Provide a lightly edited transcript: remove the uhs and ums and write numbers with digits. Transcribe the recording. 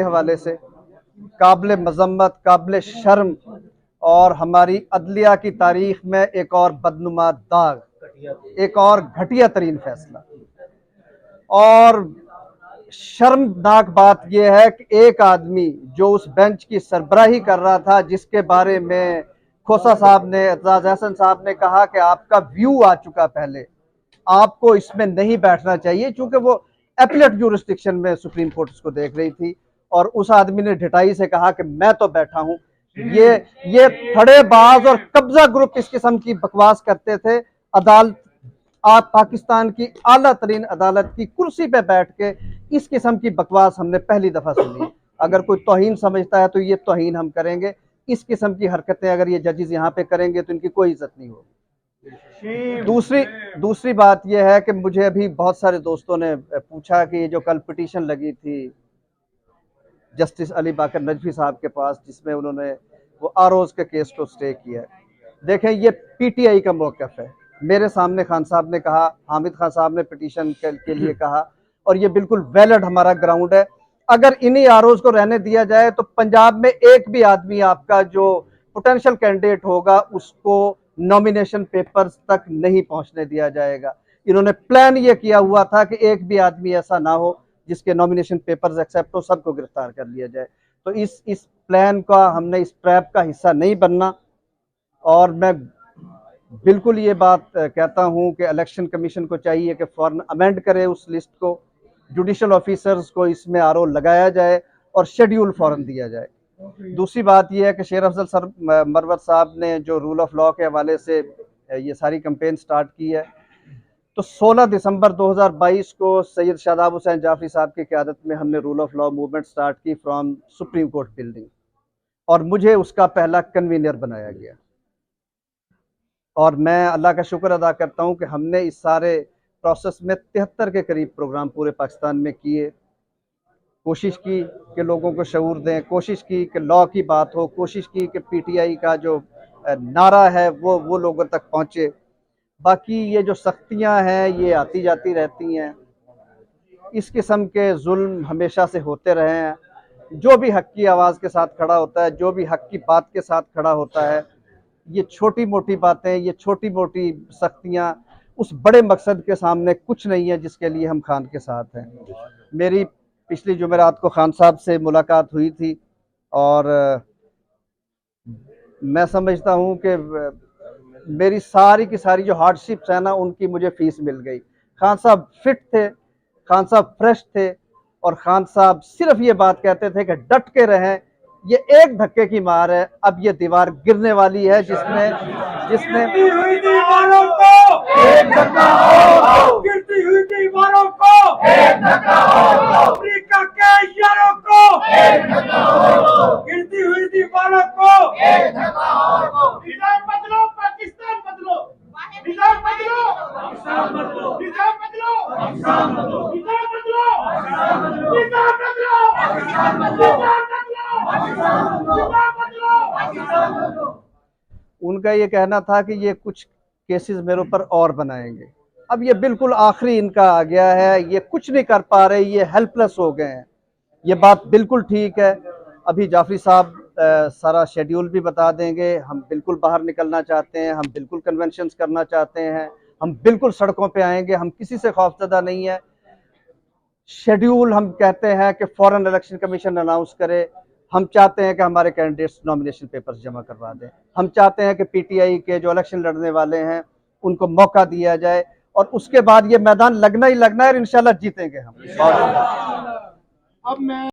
हवाले से काबिल मजम्मत, काबिल शर्म और हमारी अदलिया की तारीख में एक और बदनुमा दाग, एक और घटिया तरीन फैसला। और शर्मनाक बात यह है कि एक आदमी जो उस बेंच की सरबराही कर रहा था, जिसके बारे में खोसा साहब ने, एजाज हसन साहब ने कहा कि आपका व्यू आ चुका, पहले आपको इसमें नहीं बैठना चाहिए, क्योंकि वो एपलेट ज्यूरिस्डिक्शन में सुप्रीम कोर्ट इसको देख रही थी। और उस आदमी ने ढिठाई से कहा कि मैं तो बैठा हूं। ये फड़ेबाज और कब्जा ग्रुप इस किस्म की बकवास करते थे। अदालत, आप पाकिस्तान की आला तरीन अदालत की कुर्सी पे बैठ के इस किस्म की बकवास हमने पहली दफा सुनी है। अगर कोई तौहीन समझता है तो ये तौहीन हम करेंगे। इस किस्म की हरकतें अगर ये जजेस यहाँ पे करेंगे तो इनकी कोई इज्जत नहीं होगी। दूसरी बात यह है कि मुझे अभी बहुत सारे दोस्तों ने पूछा कि ये जो कल पिटीशन लगी थी जस्टिस अली बाकर नजफी साहब के पास, जिसमें उन्होंने वो आरोज के केस को स्टे किया है, देखें ये पीटीआई का मौक़िफ़ है। मेरे सामने खान साहब ने कहा, हामिद खान साहब ने पिटीशन के लिए कहा, और ये बिल्कुल वैलिड हमारा ग्राउंड है। अगर इन्हीं आरोज को रहने दिया जाए तो पंजाब में एक भी आदमी आपका जो पोटेंशियल कैंडिडेट होगा उसको नॉमिनेशन पेपर्स तक नहीं पहुंचने दिया जाएगा। इन्होंने प्लान ये किया हुआ था कि एक भी आदमी ऐसा ना हो जिसके नॉमिनेशन पेपर्स एक्सेप्ट हो, सबको गिरफ्तार कर लिया जाए। तो इस प्लान का, हमने इस ट्रैप का हिस्सा नहीं बनना। और मैं बिल्कुल ये बात कहता हूं कि इलेक्शन कमीशन को चाहिए कि फौरन अमेंड करे उस लिस्ट को, जुडिशल ऑफिसर्स को इसमें आरओ लगाया जाए और शेड्यूल फौरन दिया जाए। दूसरी बात यह है कि शेर अफजल सर मरवत साहब ने जो रूल ऑफ लॉ के हवाले से ये सारी कैंपेन स्टार्ट की है, तो 16 दिसंबर 2022 को सैयद शादाब हुसैन जाफरी साहब की क़यादत में हमने rule of law movement start की फ्रॉम सुप्रीम कोर्ट बिल्डिंग, और मुझे उसका पहला कन्वीनर बनाया गया। और मैं अल्लाह का शुक्र अदा करता हूं कि हमने इस सारे प्रोसेस में 73 के करीब प्रोग्राम पूरे पाकिस्तान में किए। कोशिश की कि लोगों को शऊर दें, कोशिश की कि लॉ की बात हो, कोशिश की कि पीटीआई का जो नारा है वो लोगों तक पहुंचे। बाकी ये जो सख्तियां हैं ये आती जाती रहती हैं। इस किस्म के जुल्म हमेशा से होते रहे हैं। जो भी हक की आवाज़ के साथ खड़ा होता है, जो भी हक की बात के साथ खड़ा होता है, ये छोटी मोटी बातें, ये छोटी मोटी सख्तियां उस बड़े मकसद के सामने कुछ नहीं है जिसके लिए हम खान के साथ हैं। मेरी पिछली जुमेरात को खान साहब से मुलाकात हुई थी, और मैं समझता हूं कि मेरी सारी की सारी जो हार्डशिप्स है ना, उनकी मुझे फीस मिल गई। खान साहब फिट थे, खान साहब फ्रेश थे, और खान साहब सिर्फ ये बात कहते थे कि डट के रहें, ये एक धक्के की मार है, अब ये दीवार गिरने वाली है, जिसमें गिरती हुई दीवारों को एक धक्का और, गिरती हुई दीवारों को एक धक्का और, अफ्रीका के यारों को एक धक्का और, गिरती हुई दीवारों को एक धक्का और। निजाम बदलो, पाकिस्तान बदलो, निजाम बदलो, पाकिस्तान बदलो, निजाम बदलो, पाकिस्तान बदलो, निजाम बदलो, पाकिस्तान बदलो, निजाम बदलो, पाकिस्तान बदलो, निजाम बदलो, पाकिस्तान बदलो। उनका ये कहना था कि ये कुछ केसेस मेरे ऊपर और बनाएंगे। अब ये बिल्कुल आखिरी इनका आ गया है, ये कुछ नहीं कर पा रहे, ये हेल्पलेस हो गए हैं। ये बात बिल्कुल ठीक है। अभी जाफरी साहब सारा शेड्यूल भी बता देंगे। हम बिल्कुल बाहर निकलना चाहते हैं, हम बिल्कुल कन्वेंशंस करना चाहते हैं, हम बिल्कुल सड़कों पे आएंगे, हम किसी से खौफजदा नहीं है। शेड्यूल हम कहते हैं कि फॉरेन इलेक्शन कमीशन अनाउंस करे। हम चाहते हैं कि हमारे कैंडिडेट्स नॉमिनेशन पेपर्स जमा करवा दें। हम चाहते हैं कि पीटीआई के जो इलेक्शन लड़ने वाले हैं उनको मौका दिया जाए, और उसके बाद ये मैदान लगना ही लगना है, और इंशाल्लाह जीतेंगे हम। अब मैं